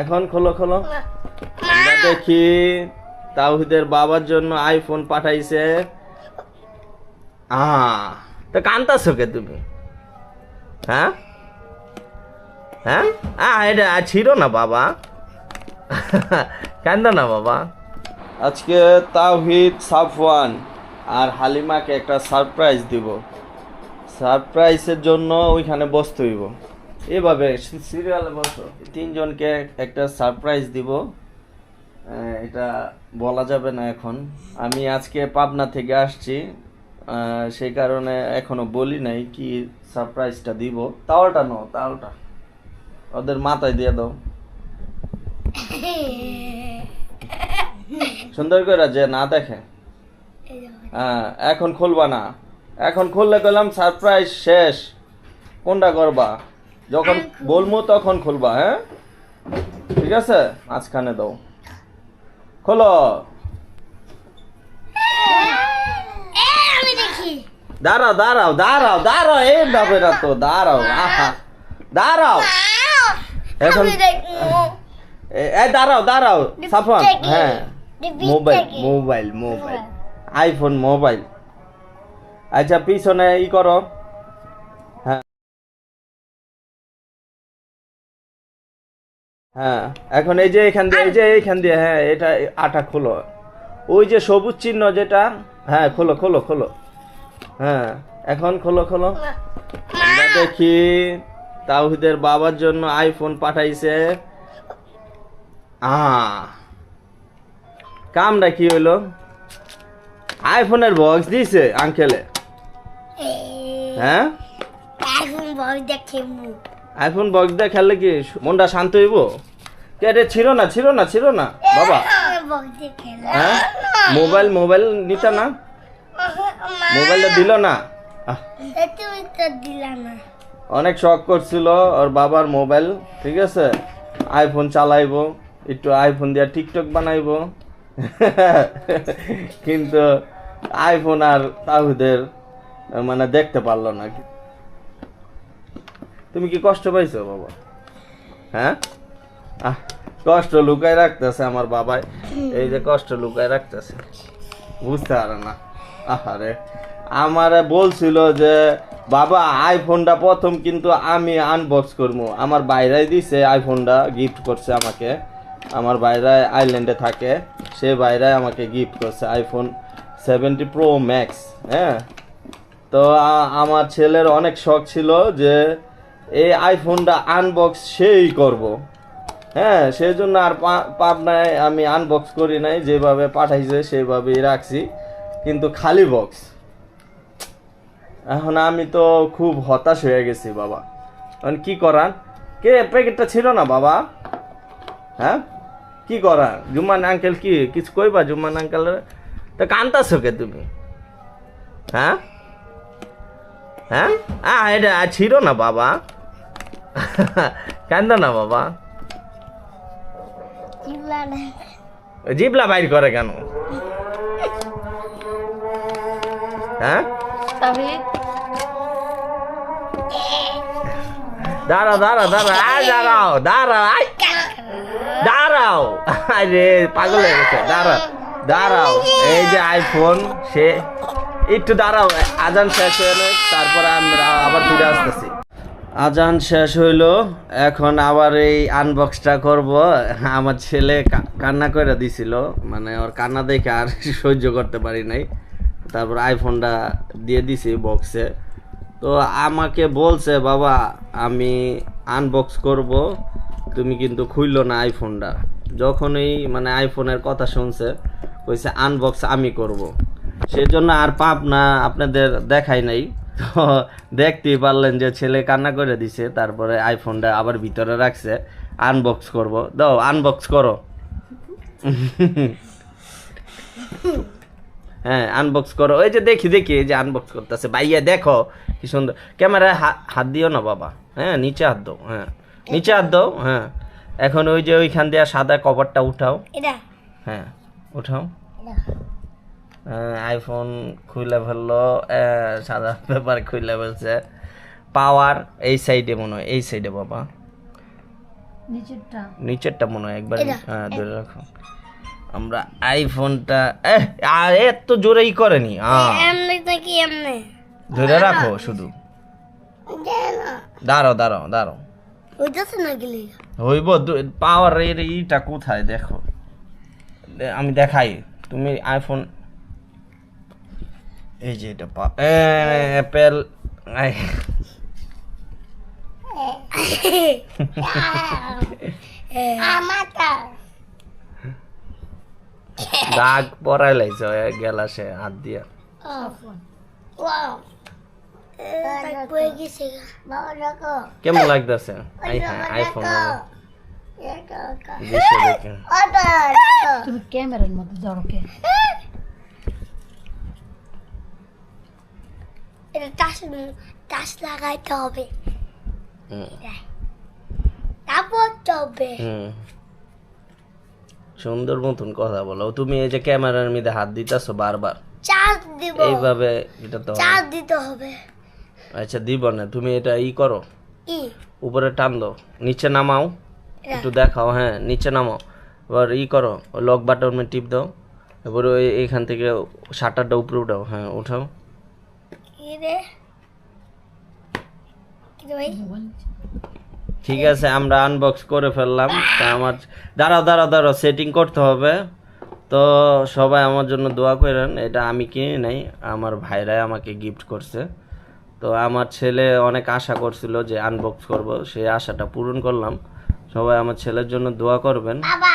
এখন খোলো খোলো, আমরা দেখি তাওহিদের বাবার জন্য আইফোন পাঠাইছে। তো কান্তাছো কে তুমি? হ্যাঁ হ্যাঁ, এটা ছিল না বাবা। কান্দো না বাবা। আজকে তাওহিদ, সাফওয়ান আর হালিমাকে একটা সারপ্রাইজ দিব। সারপ্রাইজের জন্য ওইখানে বসতে হইব, এভাবে সিরিয়ালে বসো। তিনজনকে একটা সারপ্রাইজ দিব, এটা বলা যাবে না এখন। আমি আজকে পাবনা থেকে আসছি, সেই কারণে এখনো বলি নাই কি সারপ্রাইজটা দিব। তাওয়ালটা নাও, তাওয়ালটা ওদের মাথায় দিয়ে দাও সুন্দর করে, যে না দেখে। এখন খুলবা না, এখন খুললে গেলাম সারপ্রাইজ শেষ। কোনটা করবা? যখন বলবো তখন খুলবা, হ্যাঁ ঠিক আছে? মাঝখানে দাও, খোলো। দাঁড়াও দাঁড়াও দাঁড়াও দাঁড়াও, এই বাবেরা তো দাঁড়াও, আহা দাঁড়াও এখন। এই দাঁড়াও দাঁড়াও সাফওয়ান, হ্যাঁ mobile mobile mobile, iPhone mobile. আচ্ছা পিছনে ই করো, হ্যাঁ হ্যাঁ। এখন এই যে এখান দিয়ে, এই যে এইখান দিয়ে, হ্যাঁ এটা আটা খোলো, ওই যে সবুজ চিহ্ন যেটা, হ্যাঁ খোলো খোলো খোলো, হ্যাঁ এখন খোলো খোলো। আমরা দেখি তাওহিদের বাবার জন্য আইফোন পাঠাইছে। কামটা কি হইলো? আইফোনের বক্স দিছে আঙ্কেলে, হ্যাঁ আইফোন বক্স দিয়ে খেললে কি মনটা শান্ত হইব? এটা ছিল না ছিল না ছিল না বাবা, হ্যাঁ মোবাইল মোবাইল নিতা না, মোবাইলটা দিল না। অনেক শখ করছিল ওর বাবার মোবাইল, ঠিক আছে আইফোন চালাইবো, একটু আইফোন দিয়ে টিকটক বানাইবো। কিন্তু আইফোন আর তাওহিদের মানে দেখতে পারলো না। তুমি কি কষ্ট পাইছো বাবা? হ্যাঁ কষ্ট লুকাই রাখতেছে আমার বাবাই, এই যে কষ্ট লুকাই রাখতেছে, বুঝতে পারে না। আহারে আমারে বলছিল যে বাবা আইফোনটা প্রথম কিন্তু আমি আনবক্স করবো, আমার বাইরে দিছে আইফোনটা, গিফট করছে আমাকে। আমার বাইরে আইল্যান্ডে থাকে, সে বাইরে আমাকে গিফট করছে আইফোন 70 Pro Max। হ্যাঁ তো আমার ছেলের অনেক শখ ছিল যে এই আইফোনটা আনবক্স সেই করব, হ্যাঁ সেই জন্য আর পাবনায় আমি আনবক্স করি নাই, যেভাবে পাঠাইছে সেভাবেই রাখছি, কিন্তু খালি বক্স। এখন আমি তো খুব হতাশ হয়ে গেছি বাবা, এখন কি করার? কে প্যাকেটটা ছিল না বাবা, হ্যাঁ কি করার? জুম্মান আঙ্কেল কি কিছু কইবা? জুম্মান আঙ্কেল তো কান্তাছো কে তুমি? হ্যাঁ হ্যাঁ, এটা ছিল না বাবা। কান্দো না বাবা, জিবলা বাইর করে কেন? হ্যাঁ দাঁড়াও দাঁড়াও দাঁড়াও, দাঁড়াও দাঁড়াও দাঁড়াও, আরে পাগল হয়ে গেছে, দাঁড়াও দাঁড়াও। এই যে আইফোন, সে একটু দাঁড়াও, আজান শেষ হয়ে তারপরে আমরা আবার ফিরে আসতেছি। আজান শেষ হইলো, এখন আবার এই আনবক্সটা করব। আমার ছেলে কান্না করে দিছিল, মানে ওর কান্না দেখে আর সহ্য করতে পারি নাই, তারপর আইফোনটা দিয়ে দিছি বক্সে। তো আমাকে বলছে বাবা আমি আনবক্স করব, তুমি কিন্তু খুললো না আইফোনটা। যখনই মানে আইফোনের কথা শুনছে কইছে আনবক্স আমি করব, সেজন্য আর পাবনা আপনাদের দেখাই নাই। তো দেখতেই পারলেন যে ছেলে কান্না করে দিছে, তারপরে আইফোনটা আবার ভিতরে রাখছে, আনবক্স করব। দাও আনবক্স করো। হ্যাঁ আনবক্স করো, ওই যে দেখি দেখি এই যে আনবক্স করতেছে ভাইয়া, দেখো কি সুন্দর। ক্যামেরায় হাত দিও না বাবা, হ্যাঁ নিচে হাত দাও, হ্যাঁ নিচে হাত দাও, হ্যাঁ। এখন ওই যে ওইখান দিয়ে সাদা কভারটা উঠাও, হ্যাঁ উঠাও। আইফোন খুলে ফেললো, সাদা পেপার খুলে ফেলছে। পাওয়ার এই সাইডে মনে হয়, এই সাইডে বাবা, নিচেরটা মনে হয় একবার হ্যাঁ ধরে রাখো আমরা আইফোনটা এত জোরেই করেনি এমনি নাকি এমনি ধরে রাখো শুধু দাঁড়াও দাঁড়াও দাঁড়াও ওইটাছে না গেলে হইব পাওয়ার এর ইটা কোথায় দেখো আমি দেখাই তুমি আইফোন এই যে এটা অ্যাপেল আমারটা দাগ পরাই লাইছ গেলাসে হাত দিয়া ওয়াও তাই পড়ে গেছে বাবা রাখো কেমন লাগতেছে আইফোন দৃশ্য দেখে তুমি ক্যামেরার মধ্যে ধরকে এটা টাচ লাগাইতে হবে তারপর তবে সুন্দর মতন কথা বলো তুমি এই যে ক্যামেরার মধ্যে হাত দিতেছো বারবার চার্জ দিব এইভাবে এটা তো চার্জ দিতে হবে আচ্ছা দিব না তুমি এটা করো ই উপরে টান দাও নিচে নামাও একটু দেখাও হ্যাঁ নিচে নামাও এবার করো লক বাটনে টিপ দাও এবার ওই এইখান থেকে শাটারটা উপরে উঠাও হ্যাঁ উঠাও কি রে ভাই ঠিক আছে আমরা আনবক্স করে ফেললাম তা আমার দাঁড়াও দাঁড়াও দাঁড়াও সেটিং করতে হবে তো সবাই আমার জন্য দোয়া করেন এটা আমি কিনে নাই আমার ভাইরাই আমাকে গিফট করছে তো আমার ছেলে অনেক আশা করছিল যে আনবক্স করব সেই আশাটা পূরণ করলাম সবাই আমার ছেলের জন্য দোয়া করবেন বাবা